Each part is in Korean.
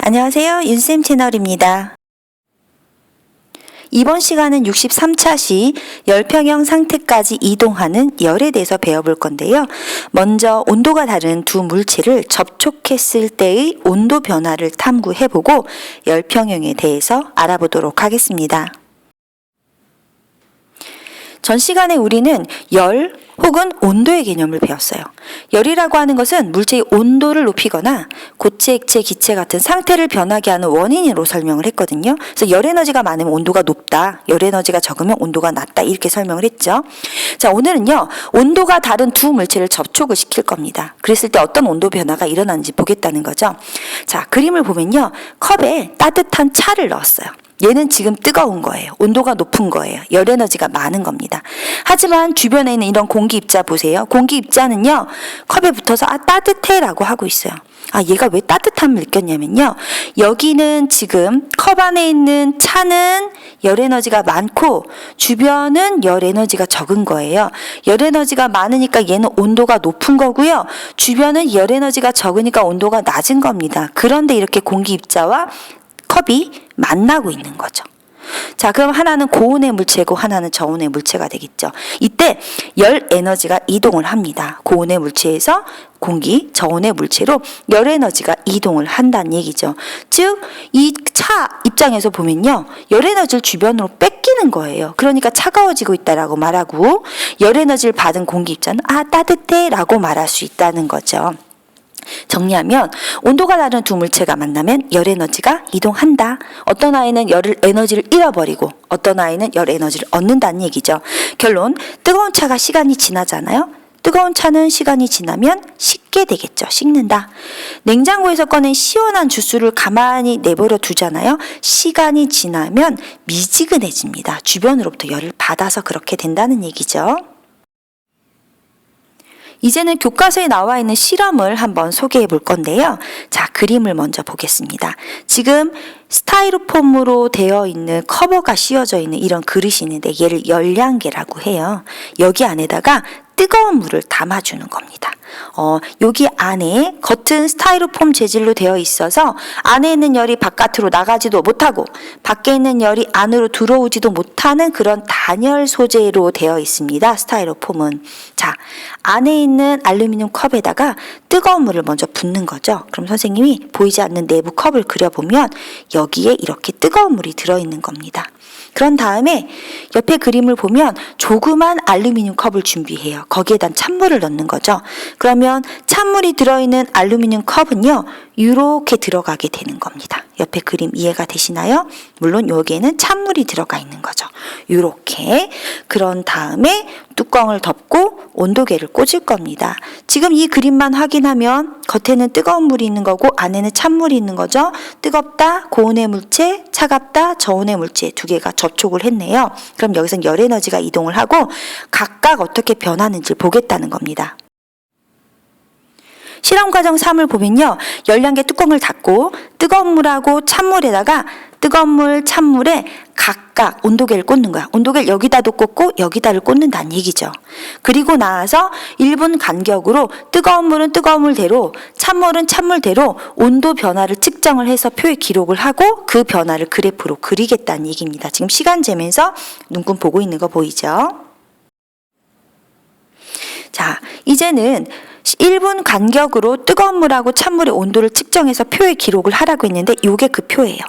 안녕하세요. 윤쌤 채널입니다. 이번 시간은 63차 시 열평형 상태까지 이동하는 열에 대해서 배워볼 건데요. 먼저 온도가 다른 두 물체를 접촉했을 때의 온도 변화를 탐구해보고 열평형에 대해서 알아보도록 하겠습니다. 전 시간에 우리는 열 혹은 온도의 개념을 배웠어요. 열이라고 하는 것은 물체의 온도를 높이거나 고체, 액체, 기체 같은 상태를 변하게 하는 원인으로 설명을 했거든요. 그래서 열 에너지가 많으면 온도가 높다, 열 에너지가 적으면 온도가 낮다, 이렇게 설명을 했죠. 자, 오늘은요, 온도가 다른 두 물체를 접촉을 시킬 겁니다. 그랬을 때 어떤 온도 변화가 일어나는지 보겠다는 거죠. 자, 그림을 보면요, 컵에 따뜻한 차를 넣었어요. 얘는 지금 뜨거운 거예요. 온도가 높은 거예요. 열 에너지가 많은 겁니다. 하지만 주변에 있는 이런 공기 입자 보세요. 공기 입자는요, 컵에 붙어서 따뜻해 라고 하고 있어요. 얘가 왜 따뜻함을 느꼈냐면요, 여기는 지금 컵 안에 있는 차는 열 에너지가 많고 주변은 열 에너지가 적은 거예요. 열 에너지가 많으니까 얘는 온도가 높은 거고요, 주변은 열 에너지가 적으니까 온도가 낮은 겁니다. 그런데 이렇게 공기 입자와 컵이 만나고 있는 거죠. 자, 그럼 하나는 고온의 물체고 하나는 저온의 물체가 되겠죠. 이때 열 에너지가 이동을 합니다. 고온의 물체에서 공기, 저온의 물체로 열 에너지가 이동을 한다는 얘기죠. 즉, 이 차 입장에서 보면요, 열 에너지를 주변으로 뺏기는 거예요. 그러니까 차가워지고 있다라고 말하고, 열 에너지를 받은 공기 입자는 따뜻해 라고 말할 수 있다는 거죠. 정리하면 온도가 다른 두 물체가 만나면 열 에너지가 이동한다. 어떤 아이는 열 에너지를 잃어버리고 어떤 아이는 열 에너지를 얻는다는 얘기죠. 결론, 뜨거운 차가 시간이 지나잖아요. 뜨거운 차는 시간이 지나면 식게 되겠죠. 식는다. 냉장고에서 꺼낸 시원한 주스를 가만히 내버려 두잖아요. 시간이 지나면 미지근해집니다. 주변으로부터 열을 받아서 그렇게 된다는 얘기죠. 이제는 교과서에 나와 있는 실험을 한번 소개해 볼 건데요. 자, 그림을 먼저 보겠습니다. 지금 스타이로폼으로 되어 있는 커버가 씌워져 있는 이런 그릇이 있는데 얘를 열량계라고 해요. 여기 안에다가 뜨거운 물을 담아주는 겁니다. 여기 안에 겉은 스타이로폼 재질로 되어 있어서 안에 있는 열이 바깥으로 나가지도 못하고 밖에 있는 열이 안으로 들어오지도 못하는 그런 단열 소재로 되어 있습니다. 스타이로폼은. 자, 안에 있는 알루미늄 컵에다가 뜨거운 물을 먼저 붓는 거죠. 그럼 선생님이 보이지 않는 내부 컵을 그려보면 여기에 이렇게 뜨거운 물이 들어있는 겁니다. 그런 다음에 옆에 그림을 보면 조그만 알루미늄 컵을 준비해요. 거기에다 찬물을 넣는 거죠. 그러면 찬물이 들어있는 알루미늄 컵은요, 이렇게 들어가게 되는 겁니다. 옆에 그림 이해가 되시나요? 물론 여기에는 찬물이 들어가 있는 거죠. 이렇게. 그런 다음에 뚜껑을 덮고 온도계를 꽂을 겁니다. 지금 이 그림만 확인하면 겉에는 뜨거운 물이 있는 거고 안에는 찬물이 있는 거죠. 뜨겁다, 고온의 물체, 차갑다, 저온의 물체 두 개가 접촉을 했네요. 그럼 여기서 열 에너지가 이동을 하고 각각 어떻게 변하는지 보겠다는 겁니다. 실험 과정 3을 보면요, 열량계 뚜껑을 닫고 뜨거운 물하고 찬물에다가 뜨거운 물, 찬물에 각각 온도계를 꽂는 거야. 온도계를 여기다도 꽂고 여기다를 꽂는다는 얘기죠. 그리고 나서 1분 간격으로 뜨거운 물은 뜨거운 물대로, 찬물은 찬물대로 온도 변화를 측정을 해서 표에 기록을 하고 그 변화를 그래프로 그리겠다는 얘기입니다. 지금 시간 재면서 눈금 보고 있는 거 보이죠? 자, 이제는 1분 간격으로 뜨거운 물하고 찬물의 온도를 측정해서 표에 기록을 하라고 했는데 이게 그 표예요.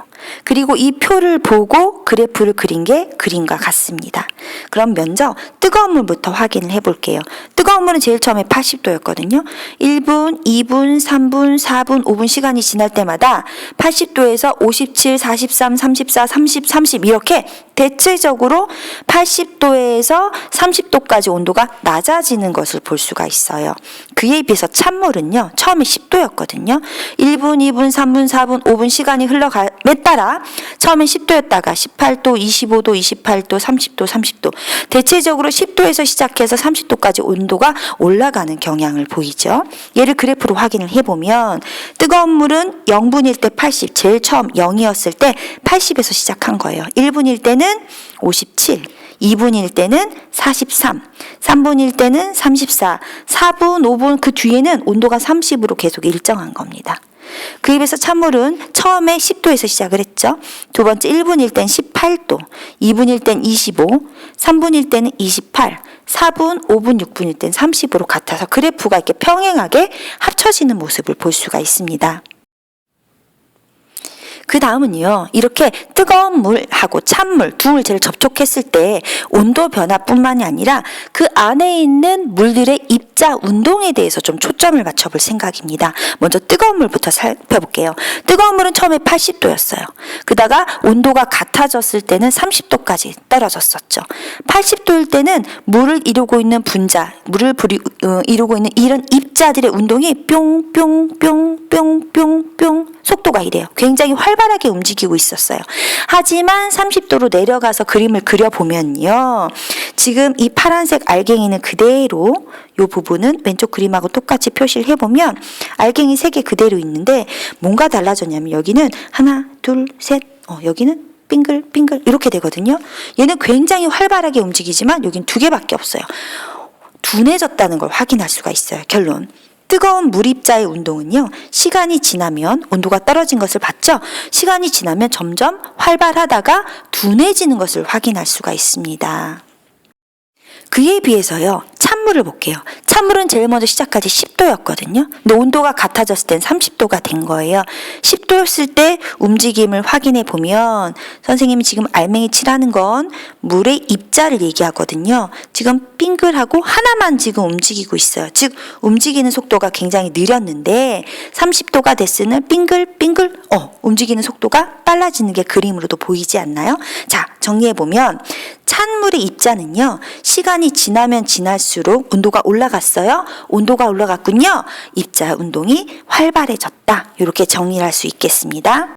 그리고 이 표를 보고 그래프를 그린 게 그림과 같습니다. 그럼 먼저 뜨거운 물부터 확인을 해볼게요. 뜨거운 물은 제일 처음에 80도였거든요. 1분, 2분, 3분, 4분, 5분 시간이 지날 때마다 80도에서 57, 43, 34, 30, 30 이렇게 대체적으로 80도에서 30도까지 온도가 낮아지는 것을 볼 수가 있어요. 그에 비해서 찬물은요, 처음에 10도였거든요. 1분, 2분, 3분, 4분, 5분 시간이 흘러감에 따라 처음엔 10도였다가 18도, 25도, 28도, 30도, 30도 대체적으로 10도에서 시작해서 30도까지 온도가 올라가는 경향을 보이죠. 얘를 그래프로 확인을 해보면 뜨거운 물은 0분일 때 80, 제일 처음 0이었을 때 80에서 시작한 거예요. 1분일 때는 57, 2분일 때는 43, 3분일 때는 34, 4분, 5분 그 뒤에는 온도가 30으로 계속 일정한 겁니다. 그에 비해서 찬물은 처음에 10도에서 시작을 했죠. 두 번째 1분일 땐 18도, 2분일 땐 25, 3분일 때는 28, 4분, 5분, 6분일 땐 30으로 같아서 그래프가 이렇게 평행하게 합쳐지는 모습을 볼 수가 있습니다. 그 다음은요, 이렇게 뜨거운 물하고 찬물 두 물체를 접촉했을 때 온도 변화뿐만이 아니라 그 안에 있는 물들의 입자 운동에 대해서 좀 초점을 맞춰볼 생각입니다. 먼저 뜨거운 물부터 살펴볼게요. 뜨거운 물은 처음에 80도였어요. 그다가 온도가 같아졌을 때는 30도까지 떨어졌었죠. 80도일 때는 물을 이루고 있는 분자, 물을 이루고 있는 이런 입자들의 운동이 뿅뿅뿅뿅뿅뿅 속도가 이래요. 굉장히 활발하게 움직이고 있었어요. 하지만 30도로 내려가서 그림을 그려보면요. 지금 이 파란색 알갱이는 그대로 이 부분은 왼쪽 그림하고 똑같이 표시를 해보면 알갱이 3개 그대로 있는데 뭔가 달라졌냐면 여기는 하나, 둘, 셋, 여기는 빙글빙글 이렇게 되거든요. 얘는 굉장히 활발하게 움직이지만 여긴 2개밖에 없어요. 둔해졌다는 걸 확인할 수가 있어요. 결론. 뜨거운 물입자의 운동은요, 시간이 지나면 온도가 떨어진 것을 봤죠? 시간이 지나면 점점 활발하다가 둔해지는 것을 확인할 수가 있습니다. 그에 비해서요, 찬물을 볼게요. 찬물은 제일 먼저 시작까지 10도였거든요. 근데 온도가 같아졌을 땐 30도가 된 거예요. 10도였을 때 움직임을 확인해 보면 선생님이 지금 알맹이 칠하는 건 물의 입자를 얘기하거든요. 지금 빙글하고 하나만 지금 움직이고 있어요. 즉 움직이는 속도가 굉장히 느렸는데 30도가 됐으면 빙글빙글 움직이는 속도가 빨라지는 게 그림으로도 보이지 않나요? 자, 정리해 보면 찬물의 입자는요, 시간이 지나면 지날수록 온도가 올라갔어요. 온도가 올라갔군요. 입자 운동이 활발해졌다. 이렇게 정리를 할 수 있겠습니다.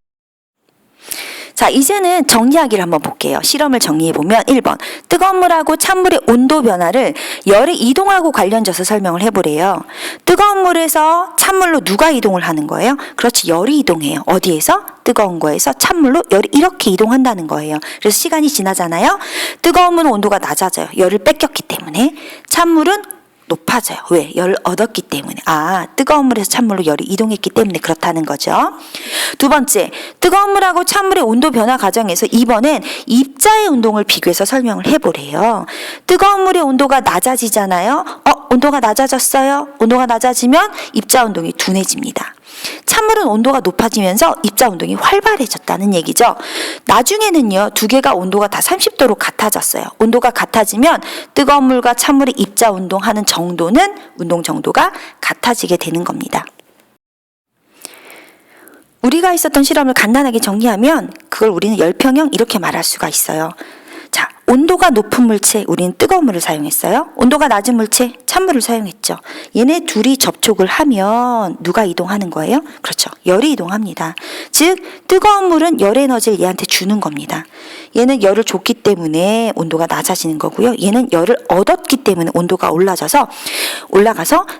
자, 이제는 정리하기를 한번 볼게요. 실험을 정리해보면 1번 뜨거운 물하고 찬물의 온도 변화를 열이 이동하고 관련져서 설명을 해보래요. 뜨거운 물에서 찬물로 누가 이동을 하는 거예요? 그렇지, 열이 이동해요. 어디에서? 뜨거운 거에서 찬물로 열이 이렇게 이동한다는 거예요. 그래서 시간이 지나잖아요. 뜨거운 물은 온도가 낮아져요. 열을 뺏겼기 때문에. 찬물은 높아져요. 왜? 열을 얻었기 때문에. 뜨거운 물에서 찬물로 열이 이동했기 때문에 그렇다는 거죠. 두 번째, 뜨거운 물하고 찬물의 온도 변화 과정에서 이번엔 입자의 운동을 비교해서 설명을 해보래요. 뜨거운 물의 온도가 낮아지잖아요. 온도가 낮아졌어요. 온도가 낮아지면 입자 운동이 둔해집니다. 찬물은 온도가 높아지면서 입자 운동이 활발해졌다는 얘기죠. 나중에는요, 2개가 온도가 다 30도로 같아졌어요. 온도가 같아지면 뜨거운 물과 찬물의 입자 운동하는 정도는 운동 정도가 같아지게 되는 겁니다. 우리가 있었던 실험을 간단하게 정리하면 그걸 우리는 열평형 이렇게 말할 수가 있어요. 자, 온도가 높은 물체, 우리는 뜨거운 물을 사용했어요. 온도가 낮은 물체, 찬물을 사용했죠. 얘네 둘이 접촉을 하면 누가 이동하는 거예요? 그렇죠. 열이 이동합니다. 즉, 뜨거운 물은 열 에너지를 얘한테 주는 겁니다. 얘는 열을 줬기 때문에 온도가 낮아지는 거고요. 얘는 열을 얻었기 때문에 온도가 올라가서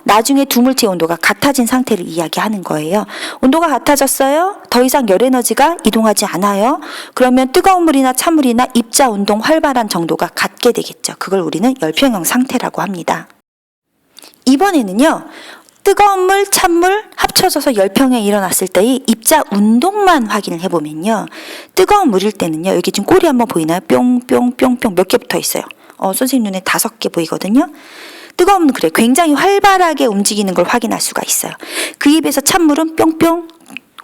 나중에 두 물체의 온도가 같아진 상태를 이야기하는 거예요. 온도가 같아졌어요. 더 이상 열 에너지가 이동하지 않아요. 그러면 뜨거운 물이나 찬물이나 입자 운동 활발한 정도가 같게 되겠죠. 그걸 우리는 열평형 상태라고 합니다. 이번에는요, 뜨거운 물, 찬물 합쳐져서 열평형이 일어났을 때의 입자 운동만 확인을 해보면요, 뜨거운 물일 때는요, 여기 지금 꼬리 한번 보이나요? 뿅뿅뿅뿅 몇 개 붙어 있어요. 선생님 눈에 5개 보이거든요. 뜨거운 물은 그래, 굉장히 활발하게 움직이는 걸 확인할 수가 있어요. 그에 비해서 찬물은 뿅뿅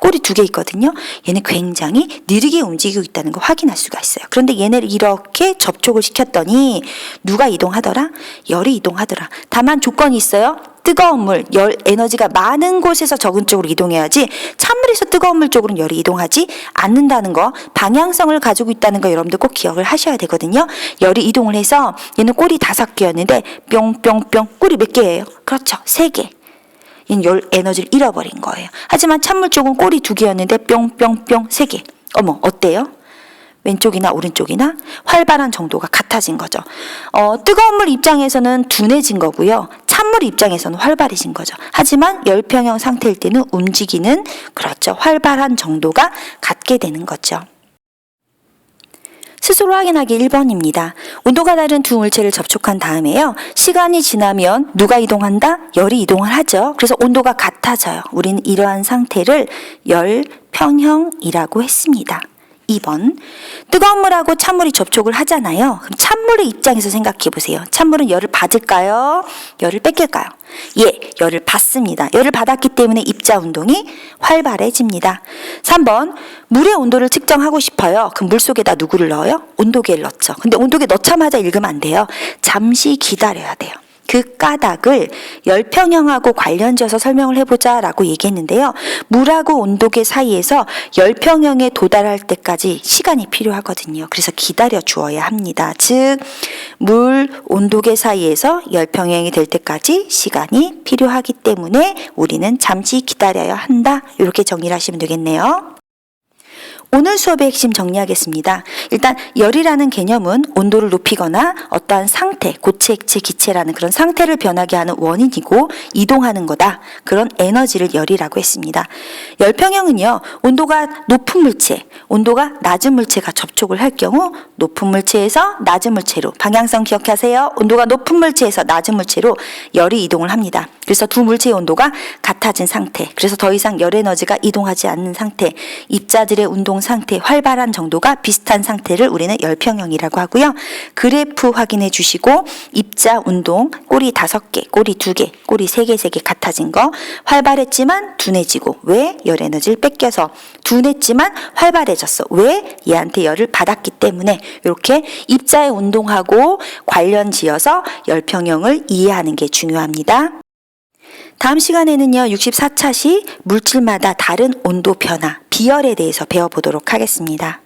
꼬리 2개 있거든요. 얘는 굉장히 느리게 움직이고 있다는 걸 확인할 수가 있어요. 그런데 얘네를 이렇게 접촉을 시켰더니 누가 이동하더라? 열이 이동하더라. 다만 조건이 있어요. 뜨거운 물, 열 에너지가 많은 곳에서 적은 쪽으로 이동해야지 찬물에서 뜨거운 물 쪽으로는 열이 이동하지 않는다는 거, 방향성을 가지고 있다는 거 여러분들 꼭 기억을 하셔야 되거든요. 열이 이동을 해서 얘는 꼬리 5개였는데 뿅뿅뿅 꼬리 몇 개예요? 그렇죠. 3개. 얘는 열 에너지를 잃어버린 거예요. 하지만 찬물 쪽은 꼬리 2개였는데 뿅뿅뿅 3개. 어때요? 왼쪽이나 오른쪽이나 활발한 정도가 같아진 거죠. 뜨거운 물 입장에서는 둔해진 거고요. 찬물 입장에서는 활발해진 거죠. 하지만 열평형 상태일 때는 움직이는, 그렇죠, 활발한 정도가 같게 되는 거죠. 스스로 확인하기 1번입니다. 온도가 다른 두 물체를 접촉한 다음에요. 시간이 지나면 누가 이동한다? 열이 이동을 하죠. 그래서 온도가 같아져요. 우리는 이러한 상태를 열평형이라고 했습니다. 2번. 뜨거운 물하고 찬물이 접촉을 하잖아요. 그럼 찬물의 입장에서 생각해 보세요. 찬물은 열을 받을까요? 열을 뺏길까요? 예, 열을 받습니다. 열을 받았기 때문에 입자 운동이 활발해집니다. 3번. 물의 온도를 측정하고 싶어요. 그럼 물 속에다 누구를 넣어요? 온도계를 넣죠. 근데 온도계 넣자마자 읽으면 안 돼요. 잠시 기다려야 돼요. 그 까닭을 열평형하고 관련지어서 설명을 해보자 라고 얘기했는데요. 물하고 온도계 사이에서 열평형에 도달할 때까지 시간이 필요하거든요. 그래서 기다려 주어야 합니다. 즉, 물, 온도계 사이에서 열평형이 될 때까지 시간이 필요하기 때문에 우리는 잠시 기다려야 한다. 이렇게 정리를 하시면 되겠네요. 오늘 수업의 핵심 정리하겠습니다. 일단 열이라는 개념은 온도를 높이거나 어떠한 상태, 고체, 액체, 기체라는 그런 상태를 변하게 하는 원인이고 이동하는 거다. 그런 에너지를 열이라고 했습니다. 열평형은요. 온도가 높은 물체, 온도가 낮은 물체가 접촉을 할 경우 높은 물체에서 낮은 물체로 방향성 기억하세요. 온도가 높은 물체에서 낮은 물체로 열이 이동을 합니다. 그래서 두 물체의 온도가 같아진 상태, 그래서 더 이상 열 에너지가 이동하지 않는 상태, 입자들의 운동 상태, 활발한 정도가 비슷한 상태를 우리는 열평형이라고 하고요. 그래프 확인해 주시고 입자 운동 꼬리 5개, 꼬리 2개, 꼬리 3개, 3개 같아진 거 활발했지만 둔해지고 왜? 열 에너지를 뺏겨서 둔했지만 활발해졌어. 왜? 얘한테 열을 받았기 때문에 이렇게 입자의 운동하고 관련 지어서 열평형을 이해하는 게 중요합니다. 다음 시간에는요. 64차시 물질마다 다른 온도 변화, 비열에 대해서 배워보도록 하겠습니다.